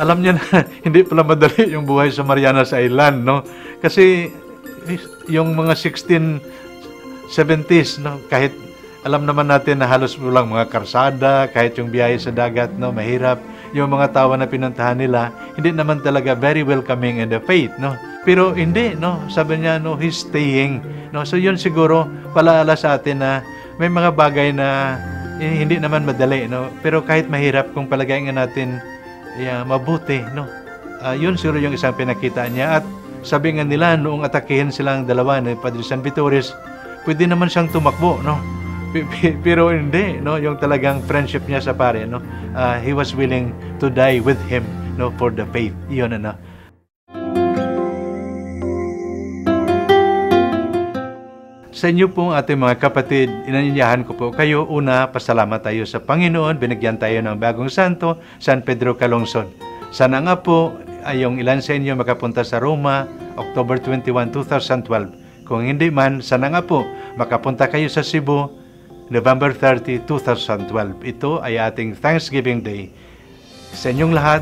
alam niya na hindi pala madali yung buhay sa Marianas Island, no? Kasi yung mga 1670s, no, kahit alam naman natin na halos walang mga karsada, kahit yung biyahe sa dagat, no, mahirap. Yung mga tao na pinuntahan nila, hindi naman talaga very welcoming in the faith, no? Pero hindi, no? Sabi niya, no, he's staying, no? So yun siguro palaala sa atin na may mga bagay na hindi naman madali, no? Pero kahit mahirap, kung palagayin natin mabuti, no? Yun siguro yung isang pinakita niya. At sabi nga nila, noong atakihin silang dalawa ni Padre San Vittoris, pwede naman siyang tumakbo, no? Pero hindi, no, yung talagang friendship niya sa pare, no, he was willing to die with him, no, for the faith. Iyon, ano. Sa inyo pong ating mga kapatid, inanyayahan ko po kayo, una, pasalamat tayo sa Panginoon, binigyan tayo ng bagong santo, San Pedro Calungsod. Sana nga po ay yung ilan sa inyo makapunta sa Roma, October 21, 2012. Kung hindi man, sana nga po makapunta kayo sa Cebu, November 30, 2012. Ito ay ating Thanksgiving Day. Sa inyong lahat,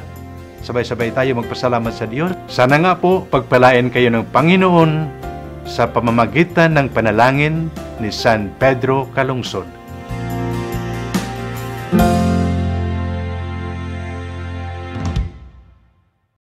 sabay-sabay tayo magpasalamat sa Diyos. Sana nga po, pagpalain kayo ng Panginoon sa pamamagitan ng panalangin ni San Pedro Calungsod.